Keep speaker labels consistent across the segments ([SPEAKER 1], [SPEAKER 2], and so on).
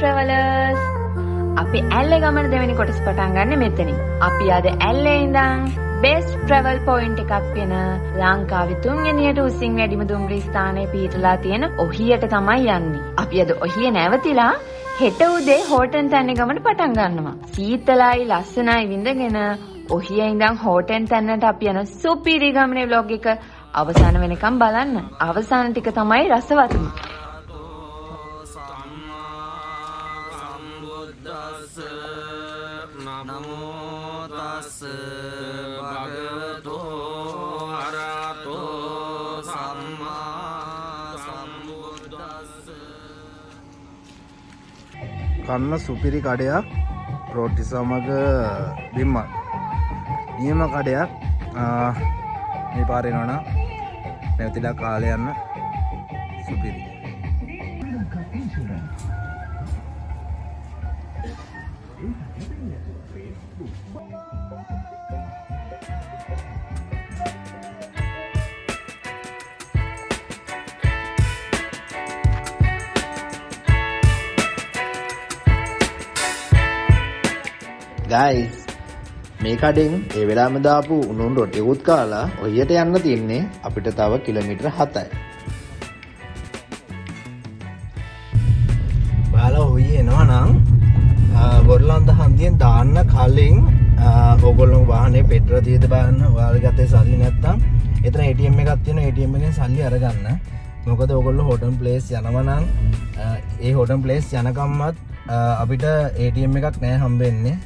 [SPEAKER 1] travelers. අපි ඇල්ලේ ගමන දෙවෙනි කොටස පටන් ගන්න මෙතනින්. අපි අද ඇල්ලේ ඉඳන් best travel point එකක් වෙන ලංකාවේ තුන්වෙනියට උසින් වැඩිම දුම්රිය ස්ථානයේ පිහිටලා තියෙන ඔහියට තමයි යන්නේ. අපි අද ඔහිය නැවතිලා හෙට උදේ හෝටන් තැන්නේ ගමන පටන් ගන්නවා. සීතලයි ලස්සනයි විඳගෙන ඔහිය ඉඳන් හෝටන් තැන්නට අපි යන සුපිරි ගමනේ vlog එක අවසාන වෙනකම් බලන්න. අවසාන ටික තමයි රසවත්ම.
[SPEAKER 2] කන්න සුපිරි කඩයක් රොටි සමග බිම්මක් නියම කඩයක් මේ පාරේ යනවා නැවතිලා කාලේ යන්න සුපිරි.
[SPEAKER 3] guys මේ කඩෙන් ඒ වෙලාවෙම දාපු උණුන් රොටියකුත් කාලා ඔහියට යන්න තියෙන්නේ අපිට තව කිලෝමීටර් 7යි.
[SPEAKER 2] බාලා ඔහිය එනවා නම් බොරලන්ද හන්දියෙන් දාන්න කලින් ඕගොල්ලෝ වාහනේ පෙට්‍රල් තියෙද බලන්න. ඔයාලගේ ගත්තේ සල්ලි නැත්තම් එතන ATM එකක් තියෙනවා. ATM එකෙන් සල්ලි අරගන්න. මොකද ඕගොල්ලෝ හොටන් ප්ලේස් යනවා නම් ඒ හොටන් ප්ලේස් යනකම්මත් අපිට ATM එකක් නෑ හම්බෙන්නේ.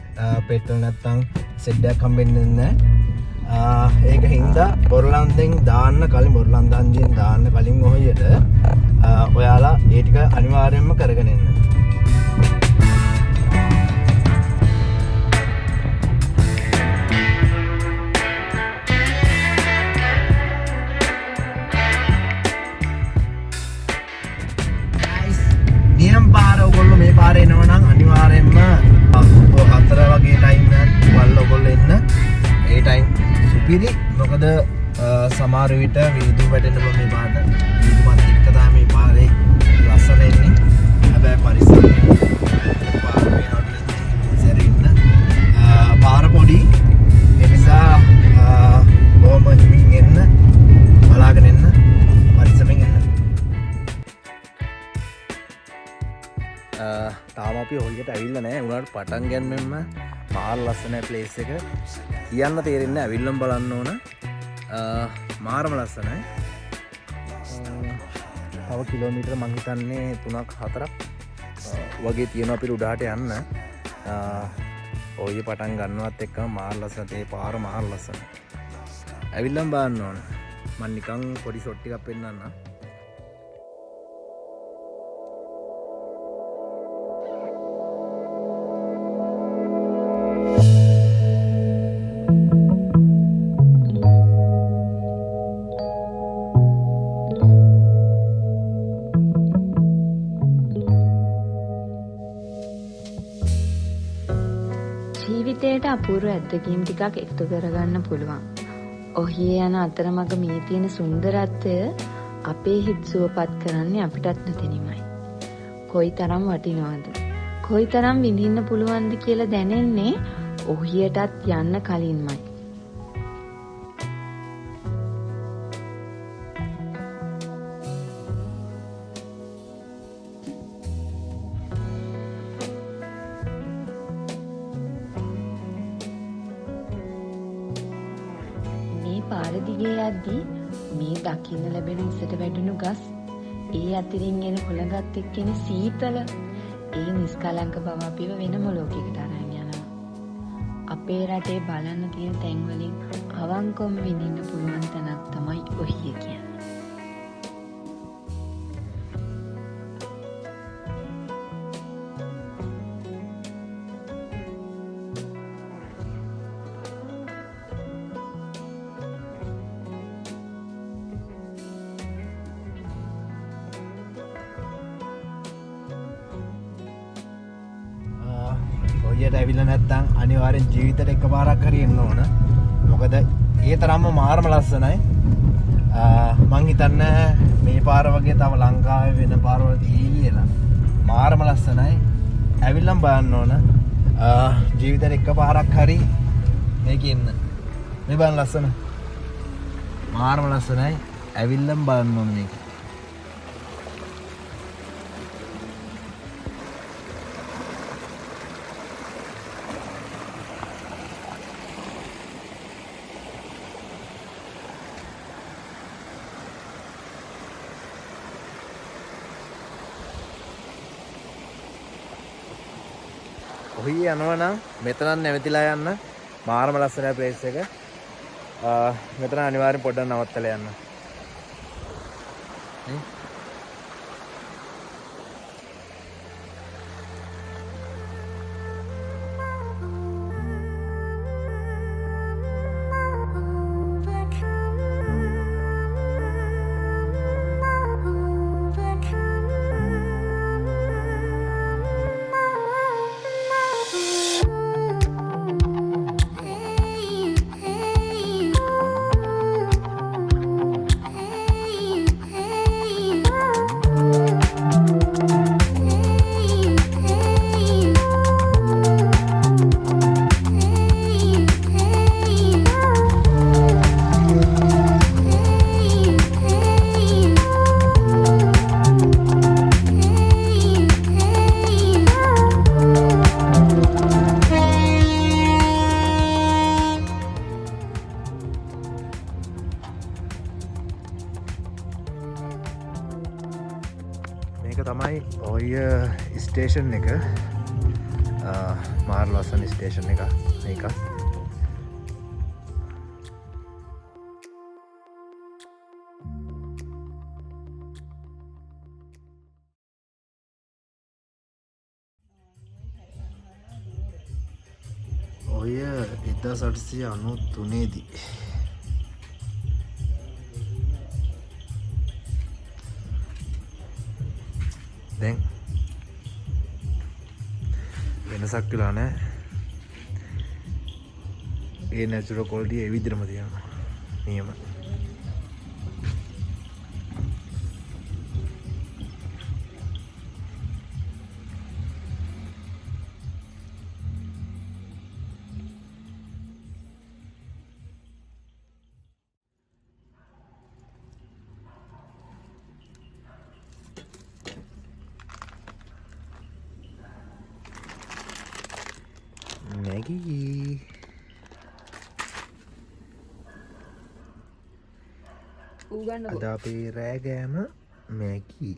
[SPEAKER 2] පෙට්‍රල් නැත්තම් සෙට් එකක් හම්බෙන්නේ නෑ. ඒක හින්දා බොරලන්දෙන් දාන්න කලින් බොරලන්ද හන්දියෙන් දාන්න කලින් ඔහියට ඔයාලා ඒ ටික අනිවාර්යයෙන්ම කරගෙන එන්න. නියම් පාර ඔයගොල්ලෝ මේ පාරේ එනවා නම් අනිවාර්යයෙන්ම 4 වගේ ටයිම් එකක් වල ඔයගොල්ලෝ එන්න. ඒ ටයිම් සුපිරි. මොකද සමහර විට විදුලි වැටෙන්න පුළුවන් මේ පාරට. විදුලිමත් එක්ක තමයි මේ පාරේ ලස්සන එන්නේ. හැබැයි පරිස්සම් පාර වෙනකොට පාර පොඩි. ඒ නිසා බොහොම හිමින් එන්න. බලාගෙන එන්න. පරිස්සමෙන් එන්න. තාම අපි ඔහියට ඇවිල්ලා නැහැ. උනාට පටන් ගැනීමෙන්ම මාර ලස්සන ප්ලේස් එක. කියන්න තේරෙන්නේ නැහැ. ඇවිල්ලම බලන්න ඕන. මාරම ලස්සනයි. තව කිලෝමීටර මං හිතන්නේ 3ක් 4ක් වගේ තියෙනවා අපිට උඩහට යන්න. ඔහිය පටන් ගන්නවත් එක්කම මාර ලස්සන. ඒ පාර මාර ලස්සන. ඇවිල්ලම බලන්න ඕන. මං නිකන් පොඩි ෂොට් ටිකක් පෙන්නන්නම්.
[SPEAKER 1] ජීවිතයට අපූර්ව අත්දැකීම් ටිකක් එකතු කරගන්න පුළුවන්. ඔහිය යන අතරමඟ මේ තියෙන සුන්දරත්වය අපේ හිත් සුවපත් කරන්නේ අපිටත් නොදැනීමයි. කොයිතරම් වටිනවද? කොයිතරම් විඳින්න පුළුවන්ද කියලා දැනෙන්නේ ඔහියටත් යන්න කලින්මයි. පාර දිගේ යද්දී මේ දකින්න ලැබෙන උසට වැඩුණු ගස්, ඒ අතරින් එන හොළඟත් එක්කෙන සීතල, ඒ නිස්කලංක බව අපිව වෙනම ලෝකයකට අරන් යනවා. අපේ රටේ බලන්න තියෙන තැන් වලින් අවංකවම විඳින්න පුළුවන් තැනක් තමයි ඔහිය කියන්නේ. ඔහියට ඇවිල්ලා නැත්නම් අනිවාර්යෙන් ජීවිතේට එකපාරක් හරි එන්න ඕන. මොකද ඒ තරම්ම මාරම ලස්සනයි. මං හිතන්නේ මේ පාර වගේ තව ලංකාවේ වෙන පාරවල තියෙයි කියලා. මාරම ලස්සනයි.
[SPEAKER 2] ඇවිල්ලම් බලන්න ඕන. ජීවිතේට එකපාරක් හරි මේක ඉන්න. මේ බලන්න ලස්සන. මාරම ලස්සනයි. ඇවිල්ලම් බලන්න ඕන මේක. ඔහි යනවා නම් මෙතන නැවතිලා යන්න. මාරම ලස්සනයි ප්ලේස් එක. මෙතන අනිවාර්යෙන් පොඩ්ඩක් නවත්තලා යන්න. මේක තමයි ඔහිය ස්ටේෂන් එක. මාර ලස්සන ස්ටේෂන් එක මේක. ඔය 1893 දී දැන් වෙනසක් වෙලා නැහැ. ඒ නැචරල් ක්වොලිටි ඒ විදිහටම තියෙනවා. නියම. Maggie. Ada apa ragam Maggie.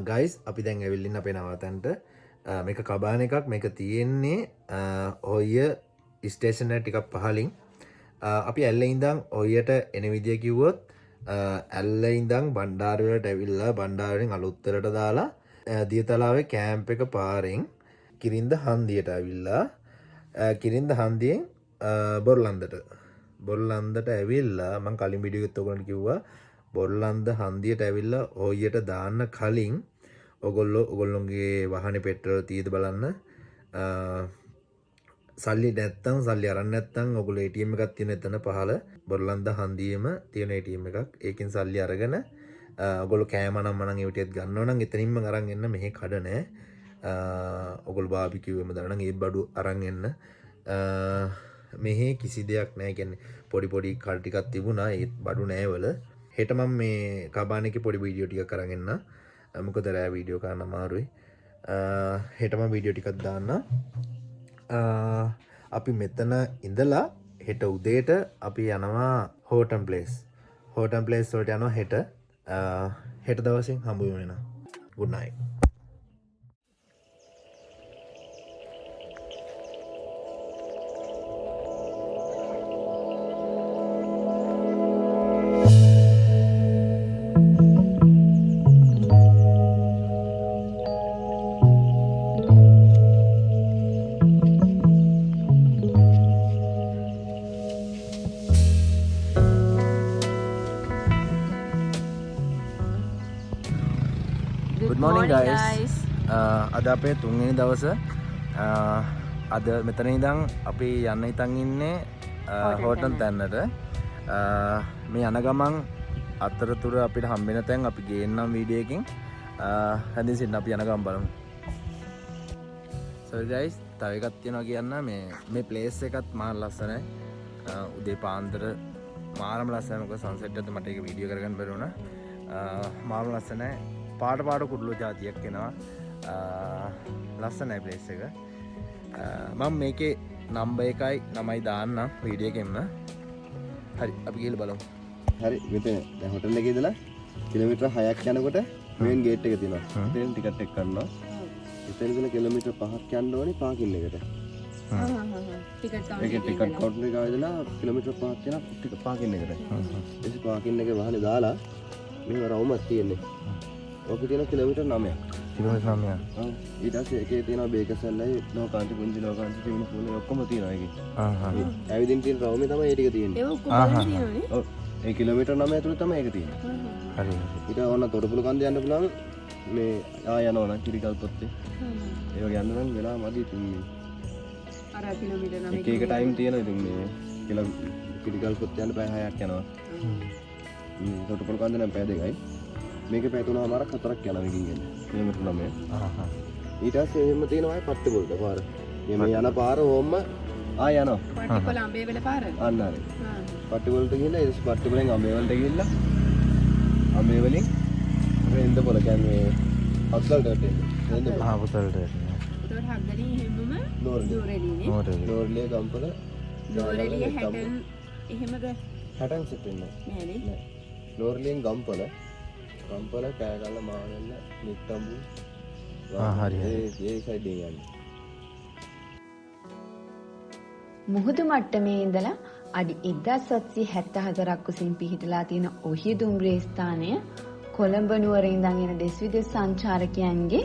[SPEAKER 2] Guys අපි දැන් ඇවිල්ලින්න අපේ නවතන්ට. මේක කබාන එකක්. මේක තියෙන්නේ ඔහිය ස්ටේෂන් එක ටිකක් පහලින්. අපි ඇල්ලේ ඉඳන් ඔහියට එන විදිය කිව්වොත් ඇල්ලේ ඉඳන් බණ්ඩාර වලට ඇවිල්ලා බණ්ඩාරෙන් අලුත්තරට දාලා දියතලාවේ කැම්ප් එක පාරෙන් කිරින්ද හන්දියට ඇවිල්ලා කිරින්ද හන්දියෙන් බොරලන්දට ඇවිල්ලා මම කලින් වීඩියෝ එකත් ඔයගොල්ලන්ට කිව්වා බොරලන්ද හන්දියට ඇවිල්ලා ඔහියට දාන්න කලින් ඔගොල්ලොන්ගේ වාහනේ පෙට්‍රල් තීද බලන්න. සල්ලි නැත්තම් සල්ලි අරන් නැත්තම් ඔගොල්ලෝ ATM එකක් තියෙන එතන පහල බොරලන්ද හන්දියේම තියෙන ATM එකක්. ඒකෙන් සල්ලි අරගෙන ඔගොල්ලෝ කෑම නම් මනම් ඒ විදිහට ගන්නවා නම් එතනින්ම අරන් එන්න. මෙහෙ කඩ නැහැ. ඔගොල්ලෝ බාබිකියු එම දානවා නම් ඒත් බඩු අරන් එන්න. මෙහෙ කිසි දෙයක් නැහැ. කියන්නේ පොඩි කඩ ටිකක් තිබුණා ඒත් බඩු නැහැ වල. හෙට මම මේ කබාන එකේ පොඩි වීඩියෝ ටිකක් අරන් එන්න. මොකද රෑ වීඩියෝ කරන්න අමාරුයි. හෙට මම වීඩියෝ ටිකක් දාන්න. අපි මෙතන ඉඳලා හෙට උදේට අපි යනවා හෝටන් ප්ලේස් වලට යනවා හෙට. හෙට දවසින් හම්බ වෙනවා. good night. morning guys. අද අපේ 3 වෙනි දවස. අද මෙතන ඉඳන් අපි යන්න හිතන් ඉන්නේ හෝටන් තැන්නට. මේ යන ගමන් අතරතුර අපිට හම්බෙන තැන් අපි ගේන්නම් වීඩියෝ එකකින්. හැදින් සිටින්න අපි යන ගමන් බලමු. So guys, තව එකක් තියෙනවා කියන්න මේ ප්ලේස් එකත් මාර ලස්සනයි. උදේ පාන්දර මාරම ලස්සනයි. මොකද සන්සෙට් එකත් මට ඒක වීඩියෝ කරගන්න බැරි වුණා. මාරම ලස්සනයි. පාට කුරුළු జాතියක් එනවා. ලස්සනයි ප්ලේස් එක. මම මේකේ නම්බර් එකයි නමයි දාන්නම් වීඩියෝ එකෙන්ම. හරි අපි ගිහලා බලමු.
[SPEAKER 3] හරි මෙතන දැන් හොටල් එකේ ඉඳලා කිලෝමීටර් 6ක් යනකොට මේන් ගේට් එක තියෙනවා. එතෙන් ටිකට් එක ගන්නවා. එතන ඉඳලා කිලෝමීටර් 5ක් යන්න ඕනේ පාකින් එකට. ටිකට් කවුන්ටර් එක ආවදලා කිලෝමීටර් 5ක් යන පාකින් එකට. ඒ පාකින් එකේ වාහනේ දාලා මෙහෙම රවුමක් තියෙන්නේ. ඔක තියෙන කිලෝමීටර් 9ක්.
[SPEAKER 2] කිලෝමීටර් 9ක්.
[SPEAKER 3] ඊට පස්සේ එකේ තියෙනවා බේකසල්ලයි ලෝකාන්ති පුංචි ලෝකාන්ති තිබුණු ෆෝන් ඔක්කොම තියෙනවා ඒකේ. ඇවිදින් තියෙන රවුමේ තමයි ඒ ටික තියෙන්නේ.
[SPEAKER 4] ඒක ඔක්කොම තියෙනවනේ.
[SPEAKER 3] ඔව්. ඒ කිලෝමීටර් 9 ඇතුළේ තමයි ඒක තියෙන්නේ.
[SPEAKER 2] හරි.
[SPEAKER 3] ඊට ඕන තොටුපුළු කන්ද යන්න පුළුවන් මේ යනවා නම් කිරිකල් පොත්තේ. ඒ වගේ යන්න නම් වෙලා මදි ඉතින්
[SPEAKER 4] අර කිලෝමීටර් 9
[SPEAKER 3] එක ටයිම් තියෙනවා ඉතින් මේ කිරිකල් පොත්තේ යන්න පැය 6ක් යනවා. තොටුපුළු කන්ද නම් පැය 2යි. මේක පැය 3මාරක් 4ක් යනවා මේකින් එන්නේ. කිලෝමීටර් 9. ඊට පස්සේ එහෙම තියෙනවා පට්ටිපොළට පාර. මේ යන පාර ඕම්ම යනවා.
[SPEAKER 4] පට්ටිපොළ අඹේ වෙල පාර.
[SPEAKER 3] අන්න හරි. පට්ටිපොළට ගිහලා ඊට පස්සේ පට්ටිපොළෙන් අඹේ වලට ගිහලා අඹේ වලින් රෙන්ද පොළ කියන්නේ හත්ගල්ට එන්නේ.
[SPEAKER 2] පුතල්ට.
[SPEAKER 4] ඒකට හත්ගලින් හැමම දෝරෙලිනේ.
[SPEAKER 3] නෝරලිය ගම්පල
[SPEAKER 4] දෝරෙලිය හැටන් එහෙමද?
[SPEAKER 3] හැටන් සිට ඉන්නේ.
[SPEAKER 4] නෑනේ.
[SPEAKER 3] නෝරලියෙන් ගම්පල කෑගල්ල මානෙල්ල නිට්ටඹු.
[SPEAKER 2] හරි.
[SPEAKER 3] ඒ සයිඩ් එකෙන් යන්නේ.
[SPEAKER 1] මුහුදු මට්ටමේ ඉඳලා අඩි 1774ක් උසින් පිහිටලා තියෙන ඔහිය දුම්රිය ස්ථානය කොළඹ නුවර ඉඳන් එන දෙස් විදෙස් සංචාරකයන්ගේ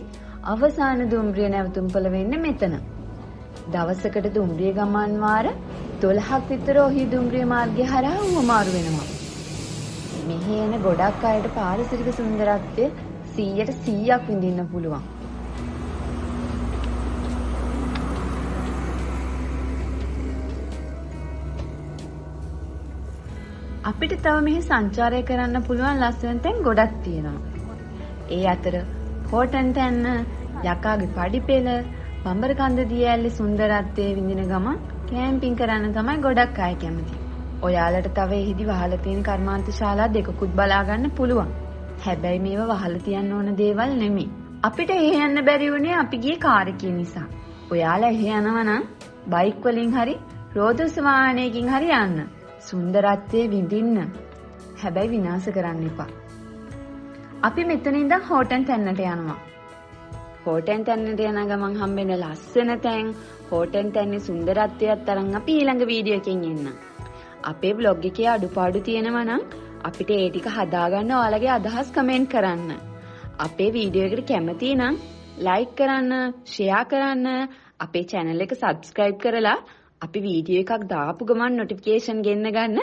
[SPEAKER 1] අවසාන දුම්රිය නැවතුම්පළ වෙන්නේ මෙතන. දවසකට දුම්රිය ගමන් වාර 12ක් විතර ඔහිය දුම්රිය මාර්ගය හරහා උවමාරු වෙනවා. මෙහි එන ගොඩක් අයට පාරිසරික සුන්දරත්වය 100% විඳින්න පුළුවන්. අපිට තව මෙහි සංචාරය කරන්න පුළුවන් ලස්සන තැන් ගොඩක් තියෙනවා. ඒ අතර හෝටන් තැන්න, යකාගේ පඩිපෙළ, බඹරකන්ද දිය ඇල්ලේ සුන්දරත්වයේ විඳින ගමන් කැම්පින් කරන්න තමයි ගොඩක් අය කැමති. ඔයාලට තව එහිදි වහලා තියෙන කර්මාන්ත ශාලා දෙකකුත් බලා ගන්න පුළුවන්. හැබැයි මේව වහලා තියන්න ඕන දේවල් නෙමෙයි. අපිට එහෙ යන්න බැරි වුණේ අපි ගියේ කාර් එකේ නිසා. ඔයාලා එහෙ යනවා නම් බයික් වලින් හරි රෝදස් වාහනයකින් හරි යන්න. සුන්දරත්වයේ විඳින්න. හැබැයි විනාශ කරන්න එපා. අපි මෙතන ඉඳන් හෝටන් තැන්නට යනවා. හෝටන් තැන්නට යන ගමන් හම්බෙන ලස්සන තැන්, හෝටන් තැන්නේ සුන්දරත්වයත් අරන් අපි ඊළඟ වීඩියෝ එකෙන් එන්නම්. අපේ බ්ලොග් එකේ අඩුපාඩු තියෙනවා නම් අපිට ඒ ටික හදාගන්න ඔයාලගේ අදහස් කමෙන්ට් කරන්න. අපේ වීඩියෝ එකට කැමති නම් ලයික් කරන්න, ෂෙයා කරන්න, අපේ channel එක subscribe කරලා අපි වීඩියෝ එකක් දාපු ගමන් notification ගෙන්න ගන්න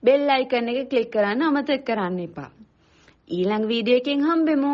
[SPEAKER 1] bell icon එක click කරන්න අමතක කරන්න එපා. ඊළඟ වීඩියෝ එකෙන් හම්බෙමු.